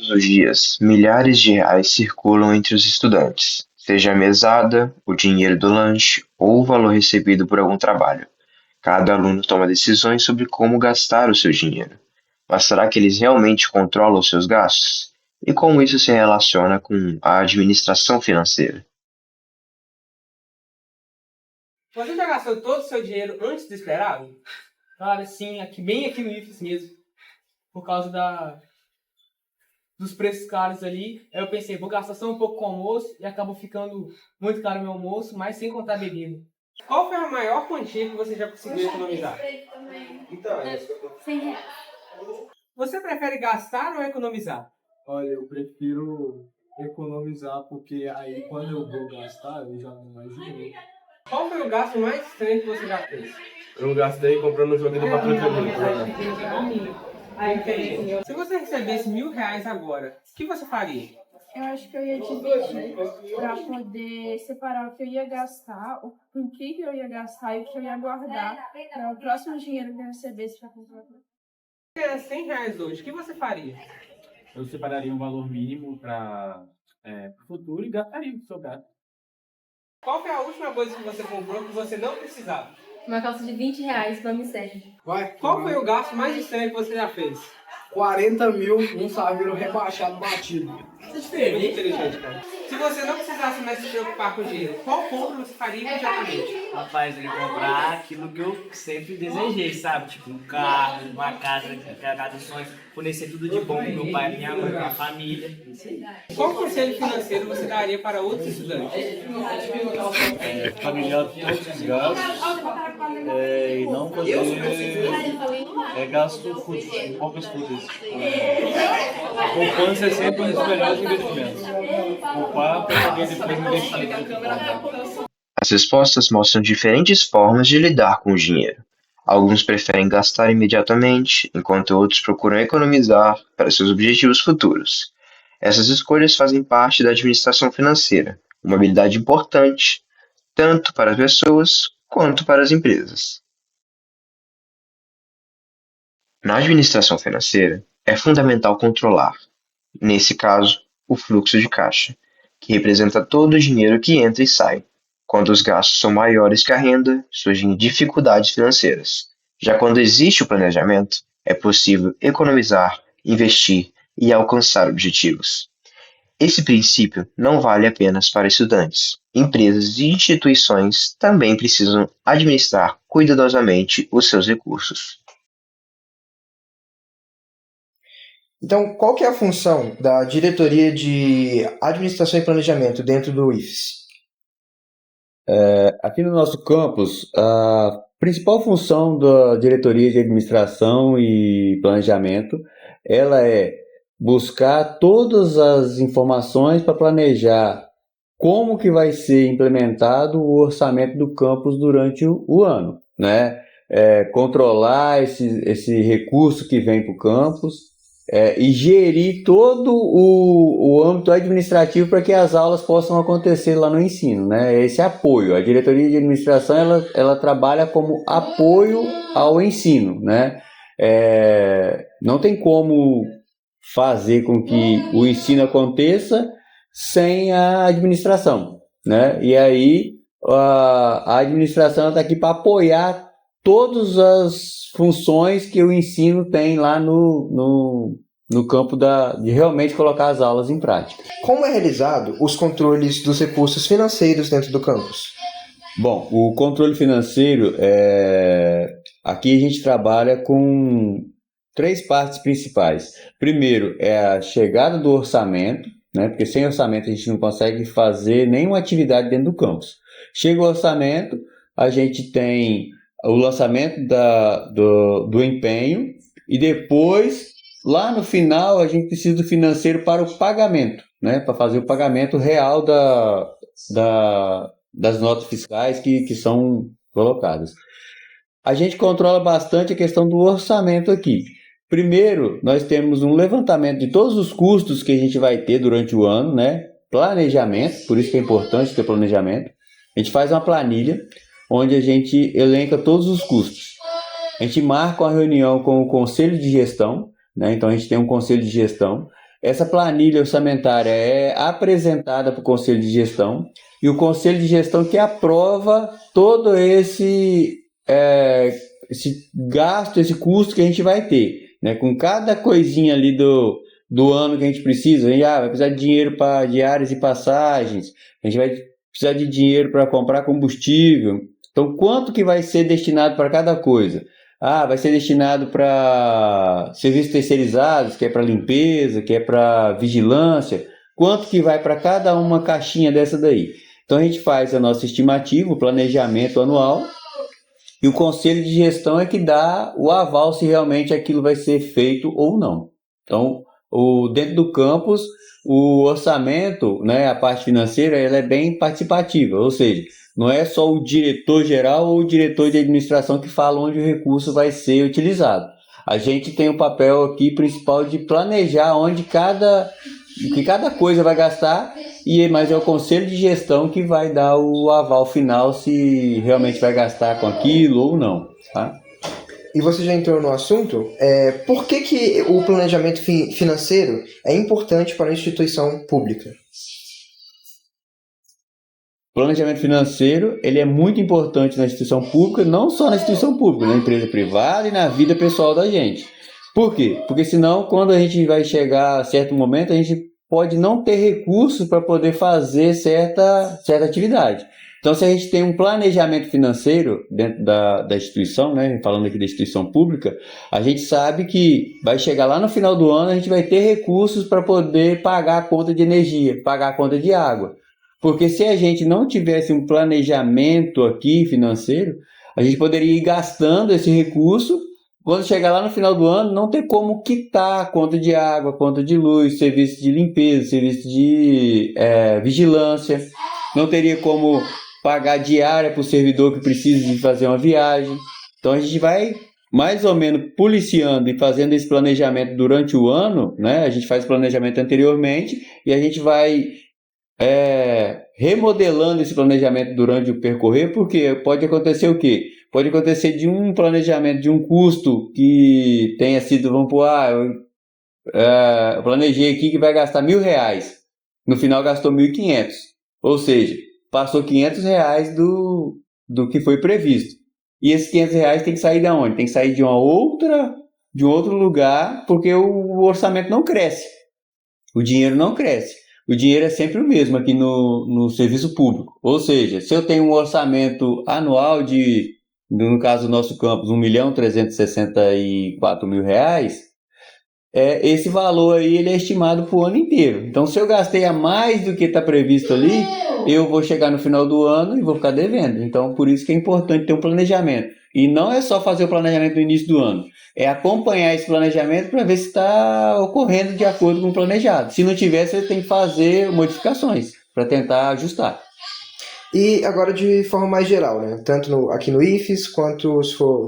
Todos os dias, milhares de reais circulam entre os estudantes, seja a mesada, o dinheiro do lanche ou o valor recebido por algum trabalho. Cada aluno toma decisões sobre como gastar o seu dinheiro. Mas será que eles realmente controlam os seus gastos? E como isso se relaciona com a administração financeira? Você já gastou todo o seu dinheiro antes do esperado? Cara, sim, bem aqui no IFES mesmo. Por causa dos preços caros ali. Aí eu pensei, vou gastar só um pouco com o almoço e acabou ficando muito caro o meu almoço, mas sem contar a bebida. Qual foi a maior quantia que você já conseguiu economizar? Então, R$ 100. Você prefere gastar ou economizar? Olha, eu prefiro economizar, porque aí quando eu vou gastar, eu já não mais dinheiro. Qual foi o gasto mais estranho que você já fez? Eu gastei comprando um joguinho do Patrulha Canina. Entendi. Se você recebesse R$ 1.000 agora, o que você faria? Eu acho que eu ia dividir para poder separar o que eu ia gastar, com que eu ia gastar e o que eu ia guardar para o próximo dinheiro que eu recebesse para comprar. Se você ganhasse R$ 100 hoje, o que você faria? Eu separaria um valor mínimo para o futuro e gastaria o seu gasto. Qual foi a última coisa que você comprou que você não precisava? Uma calça de R$ 20 não me serve. Qual foi o gasto mais estranho que você já fez? 40 mil, um saveiro rebaixado batido. Muito inteligente, cara. Se você não precisasse mais se preocupar com o dinheiro, qual compra você faria imediatamente? Rapaz, eu ia comprar aquilo que eu sempre desejei, sabe? Tipo um carro, uma casa, a casa dos sonhos, fornecer tudo de bom pro meu pai, minha mãe, pra família. Isso aí. Qual conselho financeiro você daria para outros estudantes? Familiar todos os gastos e não fazer gasto com poucas coisas. A poupança é sempre um dos melhores investimentos. Poupar para poder depois investir. As respostas mostram diferentes formas de lidar com o dinheiro. Alguns preferem gastar imediatamente, enquanto outros procuram economizar para seus objetivos futuros. Essas escolhas fazem parte da administração financeira, uma habilidade importante tanto para as pessoas quanto para as empresas. Na administração financeira, é fundamental controlar, nesse caso, o fluxo de caixa, que representa todo o dinheiro que entra e sai. Quando os gastos são maiores que a renda, surgem dificuldades financeiras. Já quando existe o planejamento, é possível economizar, investir e alcançar objetivos. Esse princípio não vale apenas para estudantes. Empresas e instituições também precisam administrar cuidadosamente os seus recursos. Então, qual que é a função da diretoria de administração e planejamento dentro do IFES? Aqui no nosso campus, a principal função da diretoria de administração e planejamento, ela é buscar todas as informações para planejar como que vai ser implementado o orçamento do campus durante o ano, né? Controlar esse recurso que vem para o campus, e gerir todo o âmbito administrativo para que as aulas possam acontecer lá no ensino, né? Esse apoio. A diretoria de administração ela trabalha como apoio ao ensino, né? Não tem como fazer com que o ensino aconteça sem a administração, né? E aí a administração está aqui para apoiar todas as funções que o ensino tem lá no campo de realmente colocar as aulas em prática. Como é realizado os controles dos recursos financeiros dentro do campus? Bom, o controle financeiro, aqui a gente trabalha com 3 partes principais. Primeiro é a chegada do orçamento, né? Porque sem orçamento a gente não consegue fazer nenhuma atividade dentro do campus. Chega o orçamento, a gente tem o lançamento do empenho e depois, lá no final, a gente precisa do financeiro para o pagamento, né? Para fazer o pagamento real das notas fiscais que são colocadas. A gente controla bastante a questão do orçamento aqui. Primeiro, nós temos um levantamento de todos os custos que a gente vai ter durante o ano, né? Planejamento, por isso que é importante ter planejamento. A gente faz uma planilha onde a gente elenca todos os custos. A gente marca uma reunião com o conselho de gestão, né? Então a gente tem um conselho de gestão, essa planilha orçamentária é apresentada para o Conselho de Gestão e o Conselho de Gestão que aprova todo esse gasto, esse custo que a gente vai ter, né? Com cada coisinha ali do ano que a gente precisa, vai precisar de dinheiro para diárias e passagens, a gente vai precisar de dinheiro para comprar combustível. Então, quanto que vai ser destinado para cada coisa? Vai ser destinado para serviços terceirizados, que é para limpeza, que é para vigilância. Quanto que vai para cada uma caixinha dessa daí? Então, a gente faz a nossa estimativa, o planejamento anual, e o Conselho de Gestão é que dá o aval se realmente aquilo vai ser feito ou não. Então, dentro do campus, o orçamento, né, a parte financeira, ela é bem participativa, ou seja, não é só o diretor-geral ou o diretor de administração que fala onde o recurso vai ser utilizado. A gente tem o papel aqui principal de planejar onde cada coisa vai gastar, mas é o Conselho de Gestão que vai dar o aval final se realmente vai gastar com aquilo ou não, tá? E você já entrou no assunto, por que o planejamento financeiro é importante para a instituição pública? O planejamento financeiro ele é muito importante na instituição pública, não só na instituição pública, na empresa privada e na vida pessoal da gente. Por quê? Porque senão, quando a gente vai chegar a certo momento, a gente pode não ter recursos para poder fazer certa atividade. Então, se a gente tem um planejamento financeiro dentro da instituição, né, falando aqui da instituição pública, a gente sabe que vai chegar lá no final do ano, a gente vai ter recursos para poder pagar a conta de energia, pagar a conta de água. Porque se a gente não tivesse um planejamento aqui financeiro, a gente poderia ir gastando esse recurso, quando chegar lá no final do ano, não ter como quitar a conta de água, conta de luz, serviço de limpeza, serviço de vigilância, não teria como pagar diária para o servidor que precisa de fazer uma viagem. Então a gente vai mais ou menos policiando e fazendo esse planejamento durante o ano, né? A gente faz o planejamento anteriormente e a gente vai remodelando esse planejamento durante o percorrer, porque pode acontecer o quê? Pode acontecer de um planejamento de um custo que tenha sido, vamos pôr, eu planejei aqui que vai gastar R$1.000, no final gastou 1.500, ou seja, passou R$500 do que foi previsto. E esses R$500 tem que sair de onde? Tem que sair de um outro lugar, porque o orçamento não cresce. O dinheiro não cresce. O dinheiro é sempre o mesmo aqui no serviço público. Ou seja, se eu tenho um orçamento anual no caso do nosso campus, R$1.364.000, esse valor aí ele é estimado para o ano inteiro. Então, se eu gastei a mais do que está previsto ali, eu vou chegar no final do ano e vou ficar devendo. Então, por isso que é importante ter um planejamento. E não é só fazer o planejamento no início do ano, é acompanhar esse planejamento para ver se está ocorrendo de acordo com o planejado. Se não tiver, você tem que fazer modificações para tentar ajustar. E agora de forma mais geral, né? Tanto aqui no IFES, quanto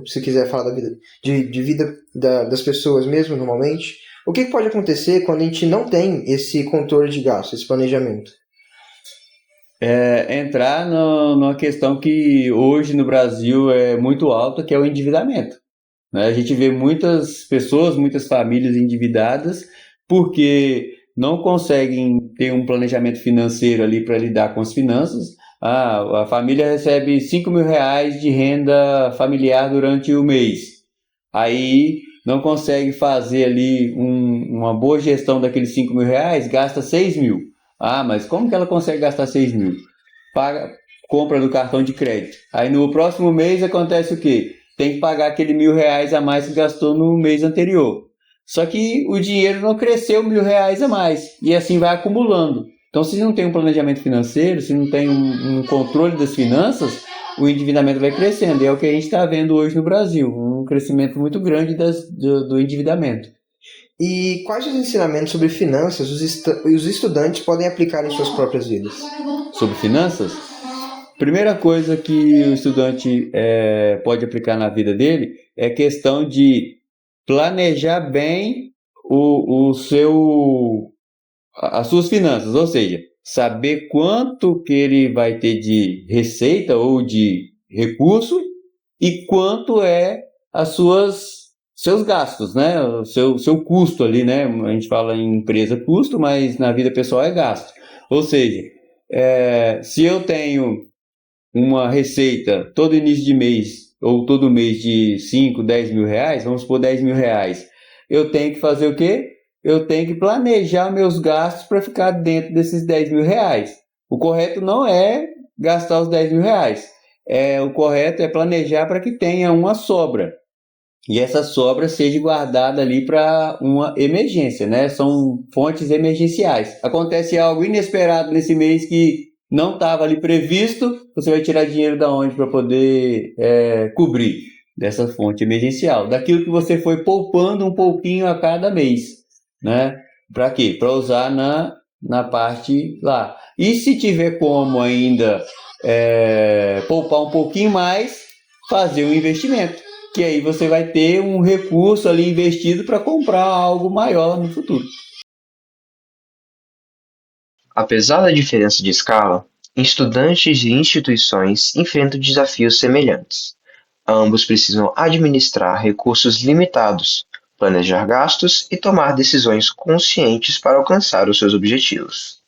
se quiser falar da vida, de vida das pessoas mesmo, normalmente. O que pode acontecer quando a gente não tem esse controle de gasto, esse planejamento? Entrar numa questão que hoje no Brasil é muito alta, que é o endividamento. A gente vê muitas pessoas, muitas famílias endividadas porque não conseguem ter um planejamento financeiro ali para lidar com as finanças. A família recebe R$5.000 de renda familiar durante o mês. Aí não consegue fazer ali uma boa gestão daqueles R$5.000, gasta R$6.000. Mas como que ela consegue gastar R$6.000? Compra do cartão de crédito. Aí no próximo mês acontece o quê? Tem que pagar aquele R$1.000 a mais que gastou no mês anterior. Só que o dinheiro não cresceu R$1.000 a mais. E assim vai acumulando. Então, se não tem um planejamento financeiro, se não tem um controle das finanças, o endividamento vai crescendo. E é o que a gente está vendo hoje no Brasil. Um crescimento muito grande do endividamento. E quais os ensinamentos sobre finanças os estudantes podem aplicar em suas próprias vidas? Sobre finanças? Primeira coisa que o estudante pode aplicar na vida dele é a questão de planejar bem as suas finanças, ou seja, saber quanto que ele vai ter de receita ou de recurso e quanto é as suas seus gastos, né? O seu custo ali, né? A gente fala em empresa custo, mas na vida pessoal é gasto. Ou seja, se eu tenho uma receita todo início de mês ou todo mês de 5, 10 mil reais, vamos supor 10 mil reais, eu tenho que fazer o quê? Eu tenho que planejar meus gastos para ficar dentro desses 10 mil reais. O correto não é gastar os 10 mil reais. O correto é planejar para que tenha uma sobra. E essa sobra seja guardada ali para uma emergência, né? São fontes emergenciais. Acontece algo inesperado nesse mês que não estava ali previsto, você vai tirar dinheiro da onde para poder cobrir dessa fonte emergencial? Daquilo que você foi poupando um pouquinho a cada mês, né? Para quê? Para usar na parte lá. E se tiver como ainda poupar um pouquinho mais, fazer um investimento, que aí você vai ter um recurso ali investido para comprar algo maior no futuro. Apesar da diferença de escala, estudantes e instituições enfrentam desafios semelhantes. Ambos precisam administrar recursos limitados, planejar gastos e tomar decisões conscientes para alcançar os seus objetivos.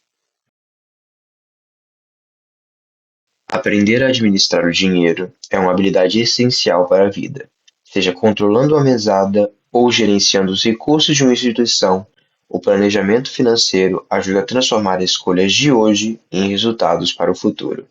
Aprender a administrar o dinheiro é uma habilidade essencial para a vida, seja controlando a mesada ou gerenciando os recursos de uma instituição. O planejamento financeiro ajuda a transformar escolhas de hoje em resultados para o futuro.